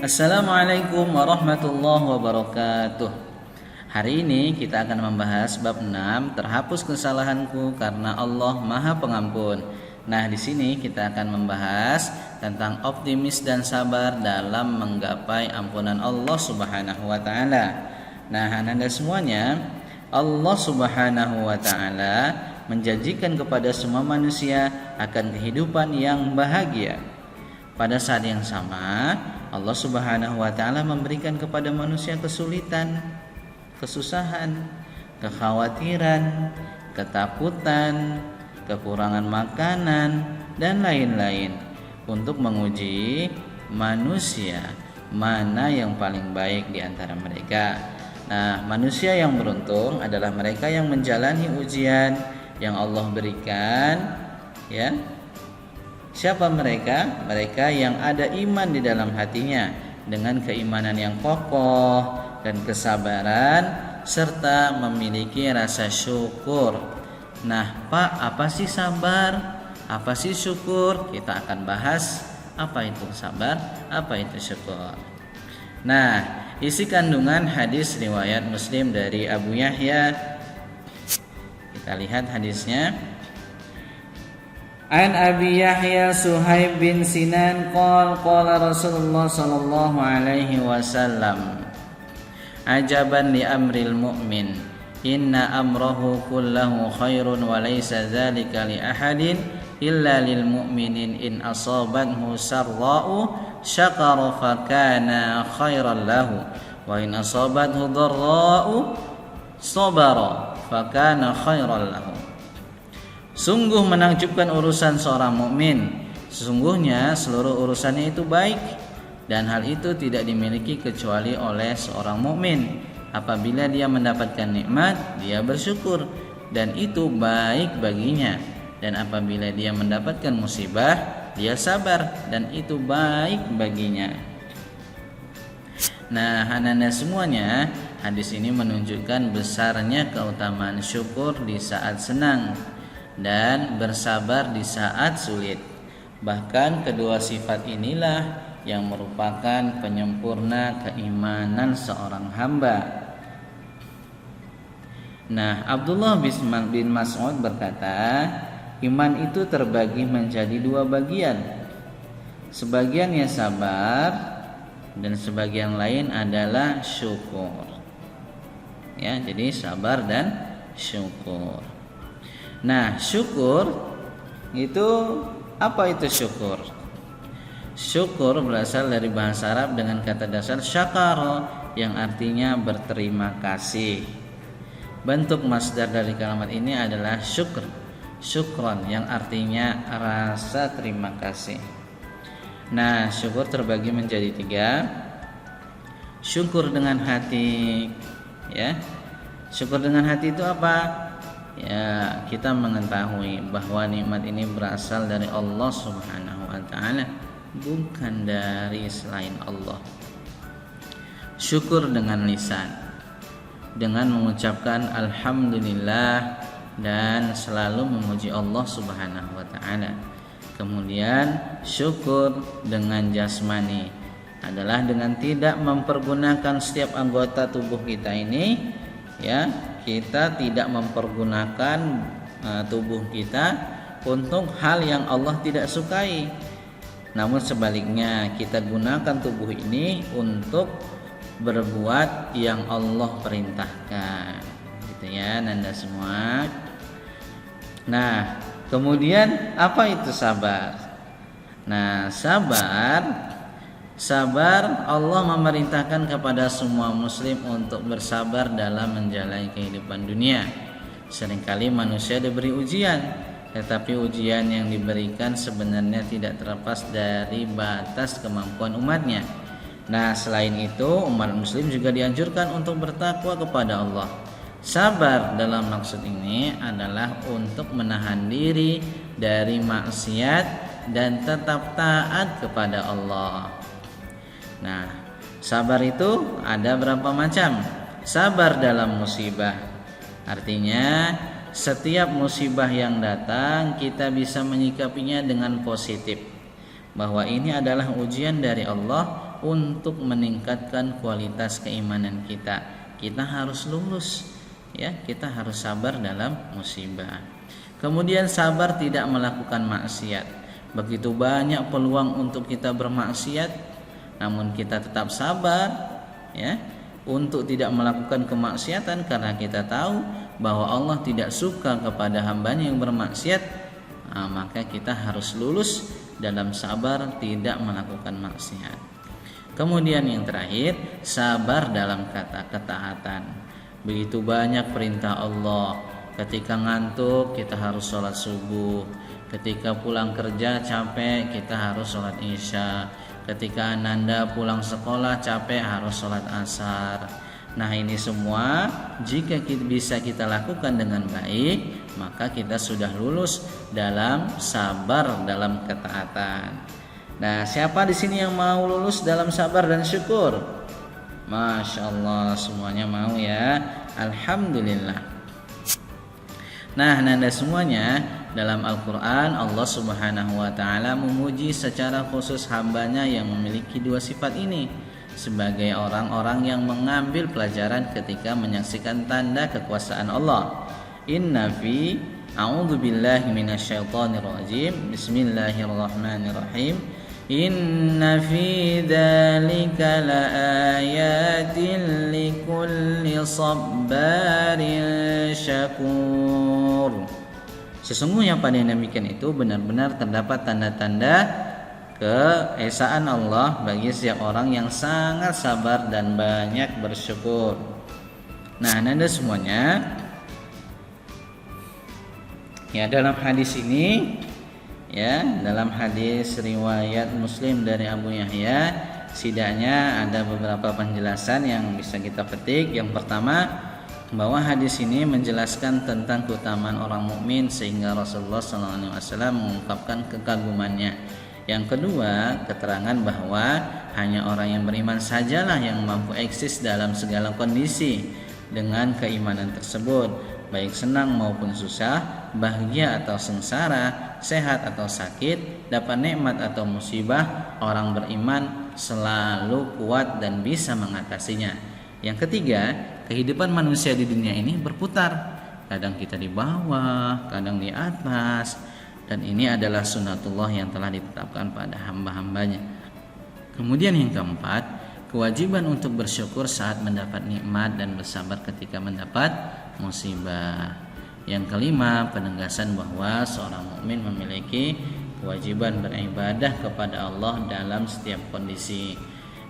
Assalamualaikum warahmatullahi wabarakatuh. Hari ini kita akan membahas bab 6, terhapus kesalahanku karena Allah Maha Pengampun. Nah, di sini kita akan membahas tentang optimis dan sabar dalam menggapai ampunan Allah Subhanahu wa taala. Nah, Anda semuanya, Allah Subhanahu wa taala menjanjikan kepada semua manusia akan kehidupan yang bahagia. Pada saat yang sama, Allah Subhanahu wa taala memberikan kepada manusia kesulitan, kesusahan, kekhawatiran, ketakutan, kekurangan makanan dan lain-lain untuk menguji manusia mana yang paling baik di antara mereka. Nah, manusia yang beruntung adalah mereka yang menjalani ujian yang Allah berikan, ya. Siapa mereka? Mereka yang ada iman di dalam hatinya dengan keimanan yang kokoh dan kesabaran serta memiliki rasa syukur. Nah, Pak, apa sih sabar? Apa sih syukur? Kita akan bahas apa itu sabar, apa itu syukur. Nah, isi kandungan hadis riwayat Muslim dari Abu Yahya. Kita lihat hadisnya. An Abi Yahya Suhaib bin Sinan qala Rasulullah sallallahu alaihi wasallam ajaban li amril mu'min inna amrahu kullahu khairun wa laysa dzalika li ahadin illa lil mu'minin in asabathu sarra'u syakara fa kana khairan lahu wa in asabathu dharra'u sabara fa kana khairan lahu. Sungguh menakjubkan urusan seorang mukmin. Sesungguhnya seluruh urusannya itu baik dan hal itu tidak dimiliki kecuali oleh seorang mukmin. Apabila dia mendapatkan nikmat, dia bersyukur dan itu baik baginya. Dan apabila dia mendapatkan musibah, dia sabar dan itu baik baginya. Nah, anda semuanya, hadis ini menunjukkan besarnya keutamaan syukur di saat senang dan bersabar di saat sulit. Bahkan kedua sifat inilah yang merupakan penyempurna keimanan seorang hamba. Nah, Abdullah bin Mas'ud berkata, iman itu terbagi menjadi dua bagian. Sebagian yang sabar dan sebagian lain adalah syukur. Ya, jadi sabar dan syukur. Nah, syukur itu apa itu syukur? Syukur berasal dari bahasa Arab dengan kata dasar syakara yang artinya berterima kasih. Bentuk masdar dari kalimat ini adalah syukr, syukron yang artinya rasa terima kasih. Nah, syukur terbagi menjadi 3. Syukur dengan hati, ya. Syukur dengan hati itu apa? Ya, kita mengetahui bahwa nikmat ini berasal dari Allah Subhanahu wa taala, bukan dari selain Allah. Syukur dengan lisan, dengan mengucapkan alhamdulillah dan selalu memuji Allah Subhanahu wa taala. Kemudian syukur dengan jasmani adalah dengan tidak mempergunakan setiap anggota tubuh kita ini, ya. Kita tidak mempergunakan tubuh kita untuk hal yang Allah tidak sukai. Namun sebaliknya, kita gunakan tubuh ini untuk berbuat yang Allah perintahkan. Gitu ya, Anda semua. Nah, kemudian apa itu sabar? Nah, sabar Allah memerintahkan kepada semua muslim untuk bersabar dalam menjalani kehidupan dunia. Seringkali manusia diberi ujian, tetapi ujian yang diberikan sebenarnya tidak terlepas dari batas kemampuan umatnya. Nah, selain itu umat muslim juga dianjurkan untuk bertakwa kepada Allah. Sabar dalam maksud ini adalah untuk menahan diri dari maksiat dan tetap taat kepada Allah. Nah, sabar itu ada berapa macam? Sabar dalam musibah, artinya setiap musibah yang datang kita bisa menyikapinya dengan positif. bahwa ini adalah ujian dari Allah untuk meningkatkan kualitas keimanan kita. Kita harus lulus, ya, kita harus sabar dalam musibah. Kemudian sabar tidak melakukan maksiat. Begitu banyak peluang untuk kita bermaksiat, namun kita tetap sabar, ya, untuk tidak melakukan kemaksiatan karena kita tahu bahwa Allah tidak suka kepada hambanya yang bermaksiat. Maka kita harus lulus dalam sabar tidak melakukan maksiat. Kemudian yang terakhir, sabar dalam kata ketaatan. Begitu banyak perintah Allah. Ketika ngantuk kita harus sholat subuh. Ketika pulang kerja capek kita harus sholat isya. Ketika ananda pulang sekolah capek harus sholat asar. Nah, ini semua jika bisa kita lakukan dengan baik, maka kita sudah lulus dalam sabar dalam ketaatan. Nah, siapa di sini yang mau lulus dalam sabar dan syukur? Masya Allah, semuanya mau ya. Alhamdulillah. Nah, nanda semuanya, dalam Al-Quran Allah Subhanahu wa Ta'ala memuji secara khusus hambanya yang memiliki dua sifat ini sebagai orang-orang yang mengambil pelajaran ketika menyaksikan tanda kekuasaan Allah. Inna fi a'udzubillahi minasyaitonirrajim. Bismillahirrahmanirrahim. Inna fi dzalika laayatin likulli sabbarin syakur. Sesungguhnya pada yang demikian itu benar-benar terdapat tanda-tanda keesaan Allah bagi setiap orang yang sangat sabar dan banyak bersyukur. Nah, nanda semuanya, ya, dalam hadis ini, ya, dalam hadis riwayat Muslim dari Abu Yahya, setidaknya ada beberapa penjelasan yang bisa kita petik. Yang pertama, bahwa hadis ini menjelaskan tentang keutamaan orang mukmin sehingga Rasulullah SAW mengungkapkan kekagumannya. Yang kedua, keterangan bahwa hanya orang yang beriman sajalah yang mampu eksis dalam segala kondisi dengan keimanan tersebut, baik senang maupun susah, bahagia atau sengsara, sehat atau sakit, dapat nikmat atau musibah, orang beriman selalu kuat dan bisa mengatasinya. Yang ketiga, kehidupan manusia di dunia ini berputar. Kadang kita di bawah, kadang di atas. Dan ini adalah sunnatullah yang telah ditetapkan pada hamba-hambanya. Kemudian yang keempat, kewajiban untuk bersyukur saat mendapat nikmat dan bersabar ketika mendapat musibah. Yang kelima, penegasan bahwa seorang mukmin memiliki kewajiban beribadah kepada Allah dalam setiap kondisi.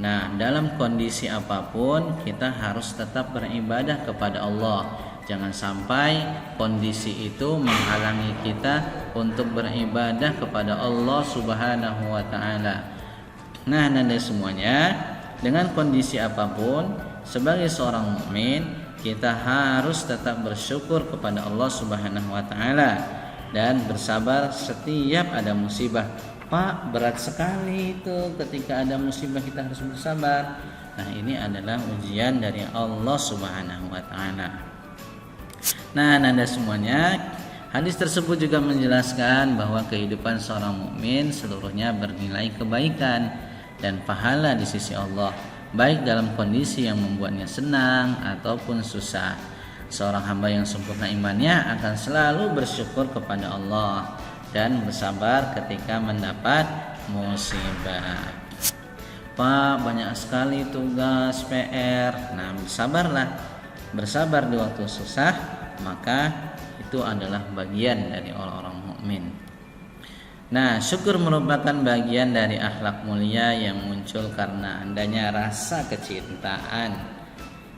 Nah, dalam kondisi apapun kita harus tetap beribadah kepada Allah. Jangan sampai kondisi itu menghalangi kita untuk beribadah kepada Allah Subhanahu wa Ta'ala. Nah, nanda semuanya, dengan kondisi apapun sebagai seorang mukmin kita harus tetap bersyukur kepada Allah Subhanahu wa Ta'ala dan bersabar setiap ada musibah. Pak, berat sekali itu ketika ada musibah kita harus bersabar. Nah, ini adalah ujian dari Allah Subhanahu wa Ta'ala. Nah, nanda semuanya, hadis tersebut juga menjelaskan bahwa kehidupan seorang mukmin seluruhnya bernilai kebaikan dan pahala di sisi Allah, baik dalam kondisi yang membuatnya senang ataupun susah. Seorang hamba yang sempurna imannya akan selalu bersyukur kepada Allah dan bersabar ketika mendapat musibah. Pak, banyak sekali tugas PR. Nah, bersabarlah. Bersabar di waktu susah, maka itu adalah bagian dari orang-orang mukmin. Nah, syukur merupakan bagian dari akhlak mulia yang muncul karena adanya rasa kecintaan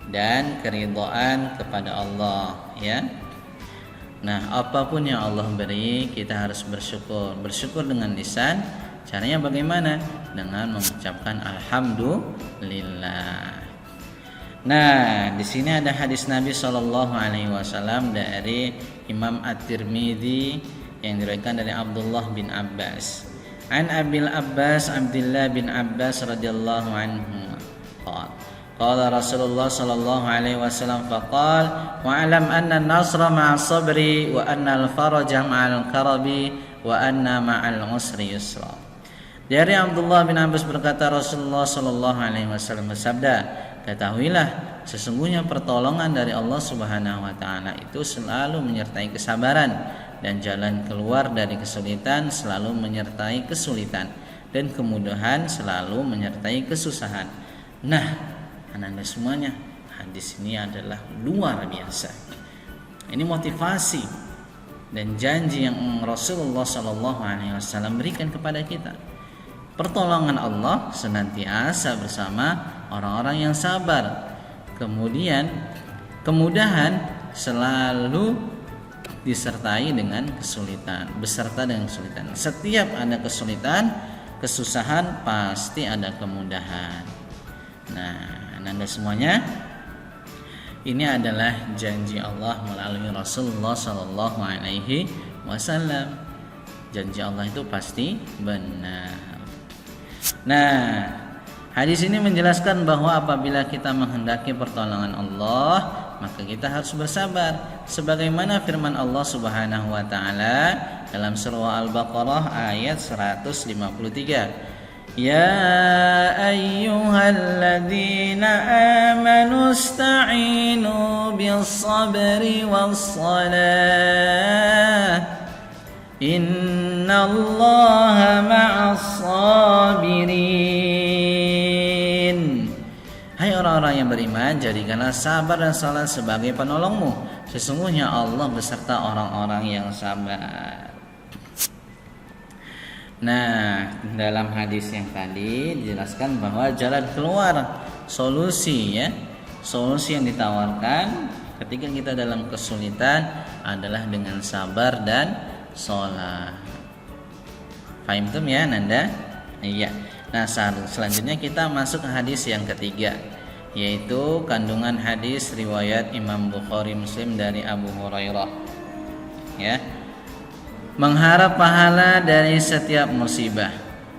dan keridhaan kepada Allah, ya. Nah, apapun yang Allah beri kita harus bersyukur. Bersyukur dengan lisan. Caranya bagaimana? Dengan mengucapkan alhamdulillah. Nah, di sini ada hadis Nabi SAW dari Imam At-Tirmidzi yang diriwayatkan dari Abdullah bin Abbas. An Abil Abbas Abdullah bin Abbas radhiyallahu anhu qala Rasulullah sallallahu alaihi wasallam faqala wa'lam anna an-nasra ma'as sabri wa anna al-faraja ma'al karabi wa anna ma'al usri yusra. Dari Abdullah bin Abbas berkata, Rasulullah Shallallahu Alaihi Wasallam bersabda, ketahuilah sesungguhnya pertolongan dari Allah Subhanahu Wa Taala itu selalu menyertai kesabaran, dan jalan keluar dari kesulitan selalu menyertai kesulitan, dan kemudahan selalu menyertai kesusahan. Nah, anak-anak semuanya, hadis ini adalah luar biasa. Ini motivasi dan janji yang Rasulullah Shallallahu Alaihi Wasallam berikan kepada kita. Pertolongan Allah senantiasa bersama orang-orang yang sabar. Kemudian kemudahan selalu disertai dengan kesulitan, beserta dengan kesulitan. Setiap ada kesulitan, kesusahan, pasti ada kemudahan. Nah, Anda semuanya, ini adalah janji Allah melalui Rasulullah Sallallahu Alaihi Wasallam. Janji Allah itu pasti benar. Nah, hadis ini menjelaskan bahwa apabila kita menghendaki pertolongan Allah, maka kita harus bersabar, sebagaimana firman Allah Subhanahu wa taala dalam surah Al-Baqarah ayat 153. Ya ayyuhalladzina amanu ista'inu bis-sabri was-salah. Innallaha ma'as sabirin. Hai orang-orang yang beriman, jadikanlah sabar dan salat sebagai penolongmu. Sesungguhnya Allah beserta orang-orang yang sabar. Nah, dalam hadis yang tadi dijelaskan bahwa jalan keluar, solusi yang ditawarkan ketika kita dalam kesulitan adalah dengan sabar dan sholat. Fahim tuh ya Nanda? Iya. Nah, selanjutnya kita masuk ke hadis yang ketiga, yaitu kandungan hadis riwayat Imam Bukhari Muslim dari Abu Hurairah. Ya. Mengharap pahala dari setiap musibah.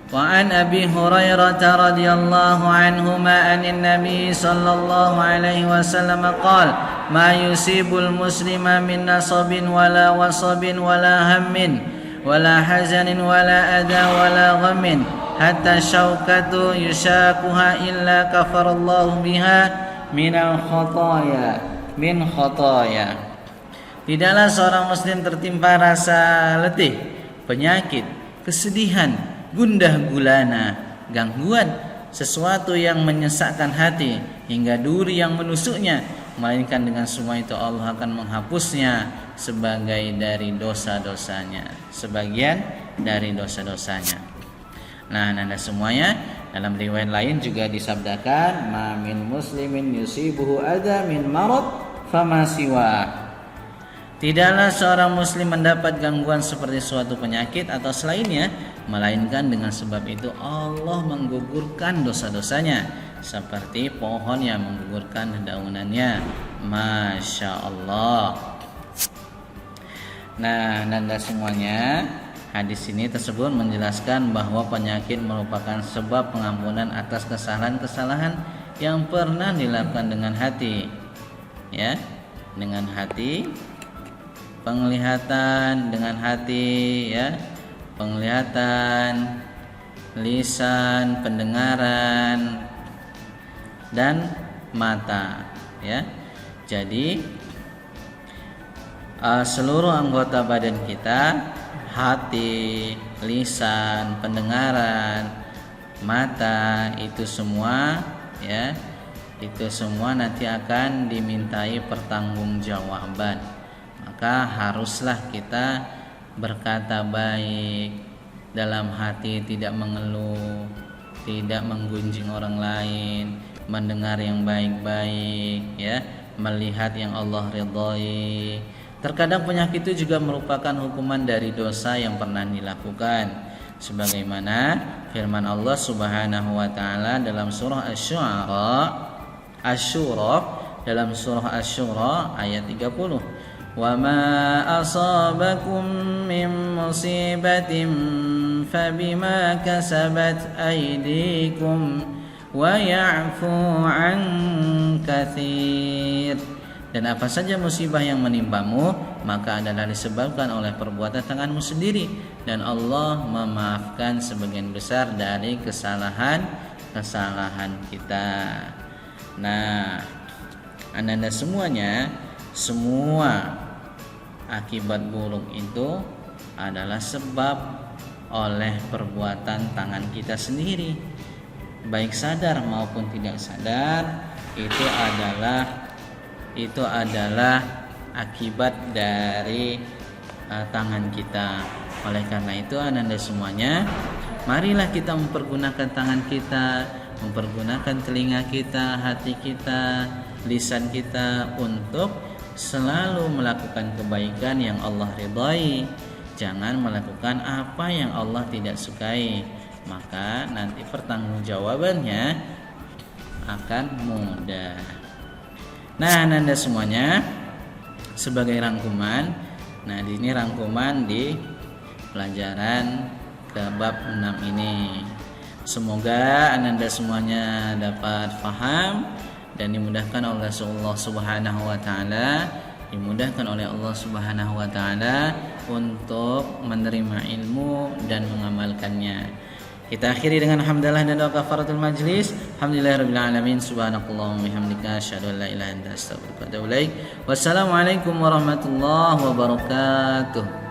Wa an Abi Hurairah radhiyallahu anhu anin Nabi sallallahu alaihi wasallam qala ma yusibul muslima min nasabin wala wasabin wala hammin wala hazanin wala adha wala ghammin hatta syaukatu yushakuha illa kafarallahu biha minal khotaya. Tidaklah seorang muslim tertimpa rasa letih, penyakit, kesedihan, gundah gulana, gangguan, sesuatu yang menyesakkan hati hingga duri yang menusuknya, melainkan dengan semua itu Allah akan menghapusnya sebagian dari dosa-dosanya. Nah, Anda semuanya, dalam riwayat lain juga disabdakan, ma min muslimin yusibuhu adza min marad fama siwa. Tidaklah seorang muslim mendapat gangguan seperti suatu penyakit atau selainnya, melainkan dengan sebab itu Allah menggugurkan dosa-dosanya, seperti pohon yang menggugurkan daunannya. Masya Allah. Nah, Anda semuanya, hadis ini tersebut menjelaskan bahwa penyakit merupakan sebab pengampunan atas kesalahan-kesalahan yang pernah dilakukan dengan hati, ya, dengan hati, penglihatan dengan hati, ya, penglihatan, lisan, pendengaran, dan mata, ya. Jadi seluruh anggota badan kita, hati, lisan, pendengaran, mata, itu semua, ya, itu semua nanti akan dimintai pertanggungjawaban. Maka haruslah kita berkata baik, dalam hati tidak mengeluh, tidak menggunjing orang lain, mendengar yang baik-baik, ya, melihat yang Allah ridhoi. Terkadang penyakit itu juga merupakan hukuman dari dosa yang pernah dilakukan, sebagaimana firman Allah Subhanahu wa taala dalam surah Asy-Syura dalam surah Asy-Syura ayat 30. Wa ma asabakum min musibatin fabima kasabat aydikum wa ya'fu an katsir. Dan apa saja musibah yang menimpamu, maka adalah disebabkan oleh perbuatan tanganmu sendiri. Dan Allah memaafkan sebagian besar dari kesalahan kita. Nah, Anda semuanya, semua akibat buruk itu adalah sebab oleh perbuatan tangan kita sendiri, baik sadar maupun tidak sadar. Itu adalah akibat dari tangan kita. Oleh karena itu Anda semuanya, marilah kita mempergunakan tangan kita, mempergunakan telinga kita, hati kita, lisan kita untuk selalu melakukan kebaikan yang Allah ridhai. Jangan melakukan apa yang Allah tidak sukai, maka nanti pertanggungjawabannya akan mudah. Nah, Anda semuanya, sebagai rangkuman, nah ini rangkuman di pelajaran ke bab 6 ini. Semoga Anda semuanya dapat paham dan dimudahkan oleh Allah Subhanahu wa taala, untuk menerima ilmu dan mengamalkannya. Kita akhiri dengan hamdalah dan doa kafaratul majlis. Alhamdulillahirabbil alamin. Subhanakallahumma bihamdika asyhadu an la ilaha illa anta astaghfiruka wa atubu ilaik. Wassalamualaikum warahmatullahi wabarakatuh.